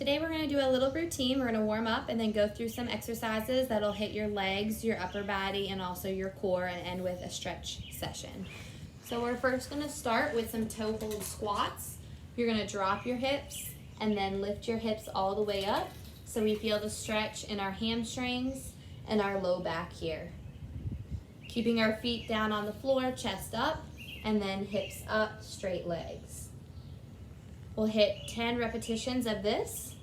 Today we're going to do a little routine. We're going to warm up and then go through some exercises that'll hit your legs, your upper body, and also your core, and end with a stretch session. So we're first going to start with some toe hold squats. You're going to drop your hips and then lift your hips all the way up so we feel the stretch in our hamstrings and our low back here. Keeping our feet down on the floor, chest up, and then hips up, straight legs. We'll hit 10 repetitions of this.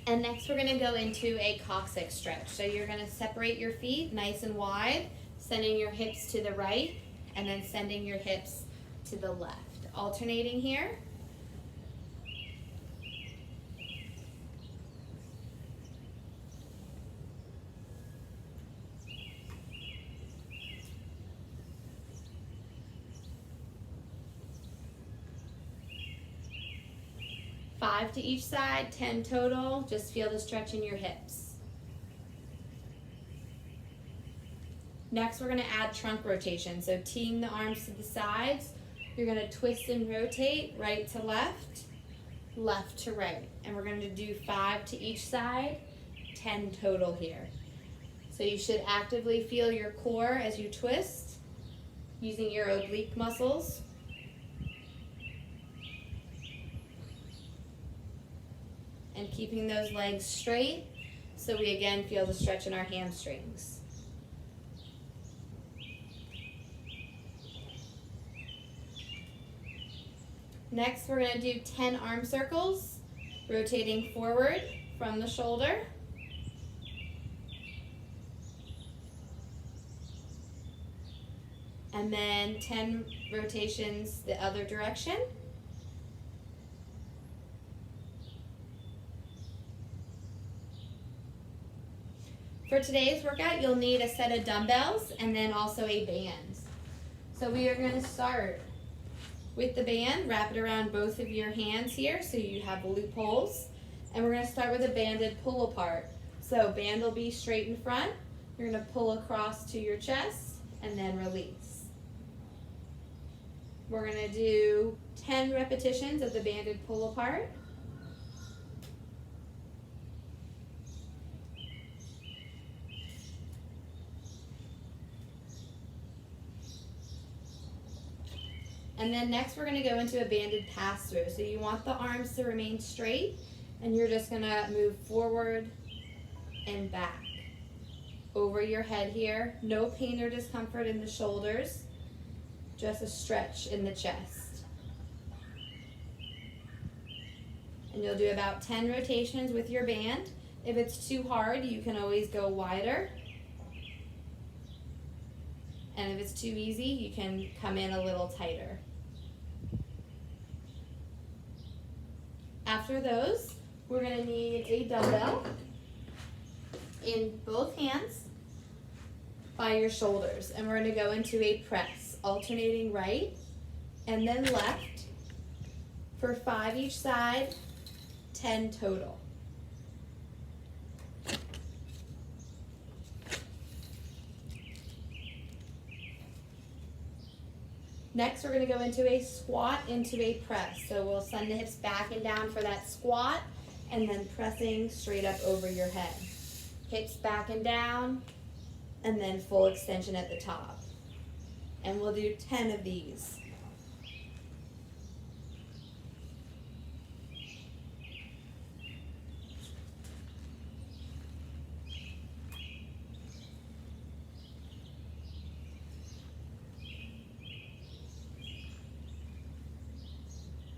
And next we're going to go into a Coccyx stretch. So you're going to separate your feet nice and wide, sending your hips to the right, and then sending your hips to the left. Alternating here. Five to each side, 10 total. Just feel the stretch in your hips. Next, we're going to add trunk rotation. So teeing the arms to the sides, you're going to twist and rotate right to left, left to right. And we're going to do 5 to each side, 10 total here. So you should actively feel your core as you twist, using your oblique muscles. And keeping those legs straight so we again feel the stretch in our hamstrings. Next, we're going to do 10 arm circles, rotating forward from the shoulder. And then 10 rotations the other direction. For today's workout, you'll need a set of dumbbells and then also a band. So we are going to start with the band, wrap it around both of your hands here so you have loopholes. And we're going to start with a banded pull apart. So band will be straight in front. You're going to pull across to your chest and then release. We're going to do 10 repetitions of the banded pull apart. And then next we're going to go into a banded pass through. So you want the arms to remain straight and you're just going to move forward and back over your head here. No pain or discomfort in the shoulders, just a stretch in the chest. And you'll do about 10 rotations with your band. If it's too hard, you can always go wider. And if it's too easy, you can come in a little tighter. After those, we're going to need a dumbbell in both hands by your shoulders. And we're going to go into a press, alternating right and then left for 5 each side, 10 total. Next, we're going to go into a squat into a press. So we'll send the hips back and down for that squat and then pressing straight up over your head. Hips back and down and then full extension at the top. And we'll do 10 of these.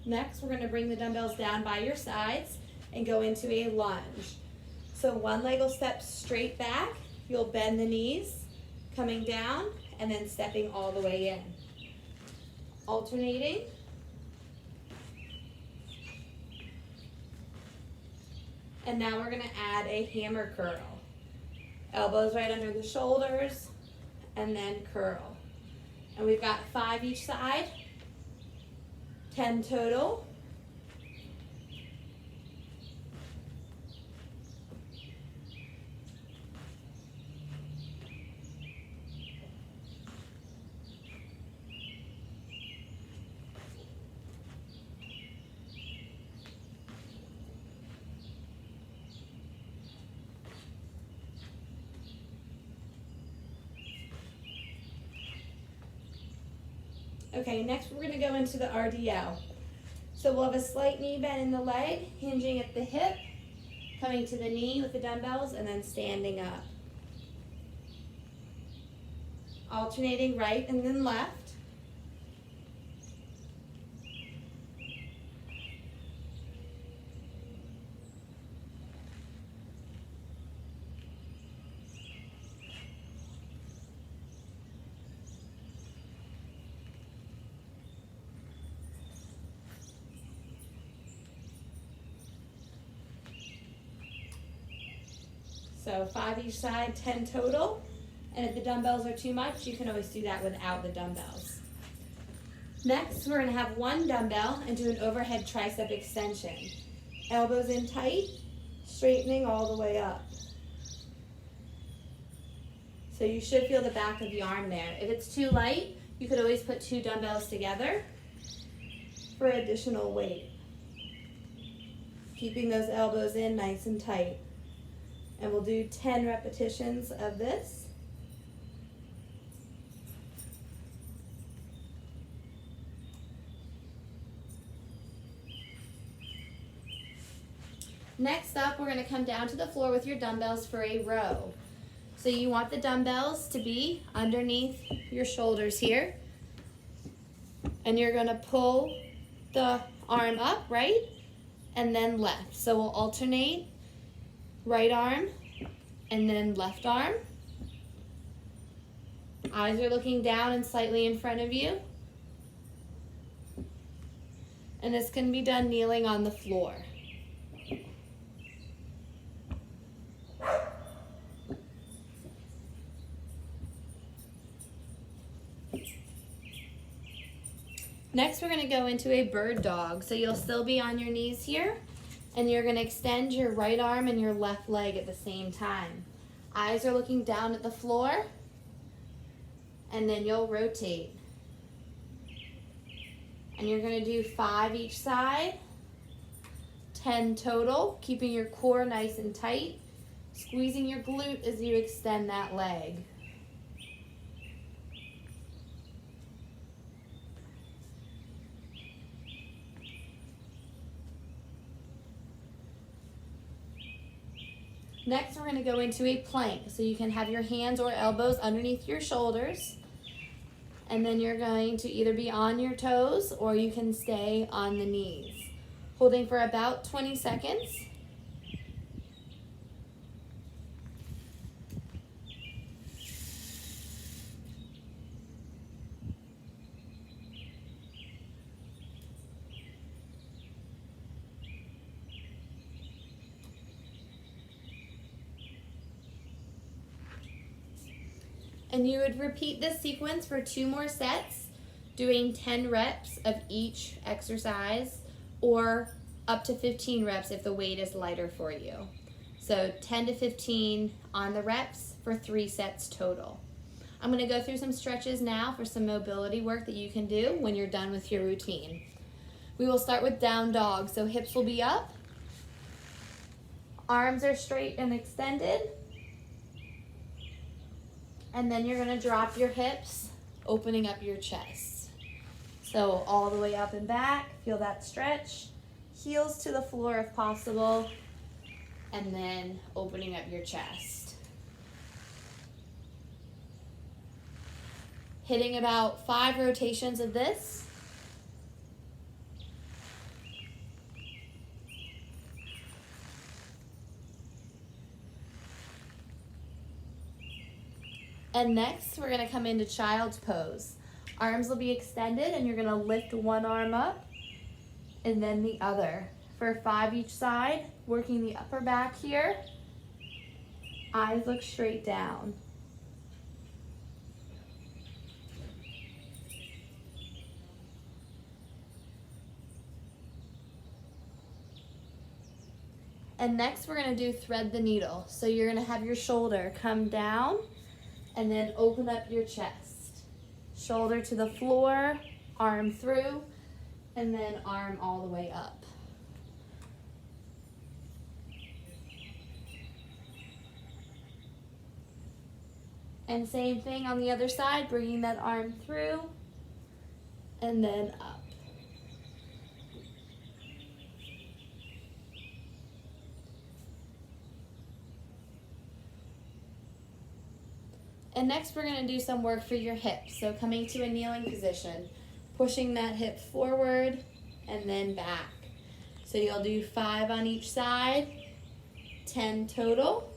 Next, we're going to bring the dumbbells down by your sides and go into a lunge. So one leg will step straight back. You'll bend the knees, coming down, and then stepping all the way in. Alternating. And now we're going to add a hammer curl. Elbows right under the shoulders, and then curl. And we've got 5 each side. 10 total. Okay, next we're gonna go into the RDL. So we'll have a slight knee bend in the leg, hinging at the hip, coming to the knee with the dumbbells, and then standing up. Alternating right and then left. So 5 each side, 10 total. And if the dumbbells are too much, you can always do that without the dumbbells. Next, we're gonna have one dumbbell and do an overhead tricep extension. Elbows in tight, straightening all the way up. So you should feel the back of the arm there. If it's too light, you could always put 2 dumbbells together for additional weight. Keeping those elbows in nice and tight. And we'll do 10 repetitions of this. Next up, we're going to come down to the floor with your dumbbells for a row. So you want the dumbbells to be underneath your shoulders here. And you're going to pull the arm up, right? And then left. So we'll alternate right arm and then left arm. Eyes are looking down and slightly in front of you. And this can be done kneeling on the floor. Next, we're going to go into a bird dog. So you'll still be on your knees here, and you're going to extend your right arm and your left leg at the same time. Eyes are looking down at the floor, and then you'll rotate. And you're going to do 5 each side, 10 total, keeping your core nice and tight, squeezing your glute as you extend that leg. Next, we're going to go into a plank. So you can have your hands or elbows underneath your shoulders. And then you're going to either be on your toes or you can stay on the knees. Holding for about 20 seconds. And you would repeat this sequence for 2 more sets, doing 10 reps of each exercise or up to 15 reps if the weight is lighter for you. So 10 to 15 on the reps for 3 sets total. I'm going to go through some stretches now for some mobility work that you can do when you're done with your routine. We will start with down dog. So hips will be up, arms are straight and extended. And then you're going to drop your hips, opening up your chest. So all the way up and back, feel that stretch. Heels to the floor if possible, and then opening up your chest. Hitting about 5 rotations of this. And next, we're going to come into child's pose. Arms will be extended, and you're going to lift one arm up and then the other. For 5 each side, working the upper back here. Eyes look straight down. And next, we're going to do thread the needle. So you're going to have your shoulder come down and then open up your chest. Shoulder to the floor, arm through, and then arm all the way up. And same thing on the other side, bringing that arm through and then up. And next we're going to do some work for your hips. So coming to a kneeling position, pushing that hip forward and then back. So you'll do 5 on each side, 10 total.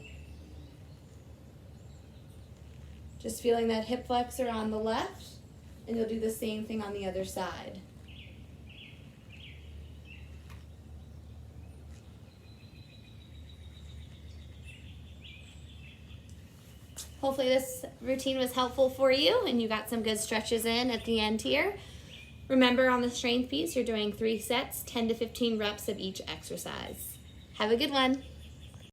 Just feeling that hip flexor on the left, and you'll do the same thing on the other side. Hopefully this routine was helpful for you and you got some good stretches in at the end here. Remember, on the strength piece, you're doing 3 sets, 10 to 15 reps of each exercise. Have a good one.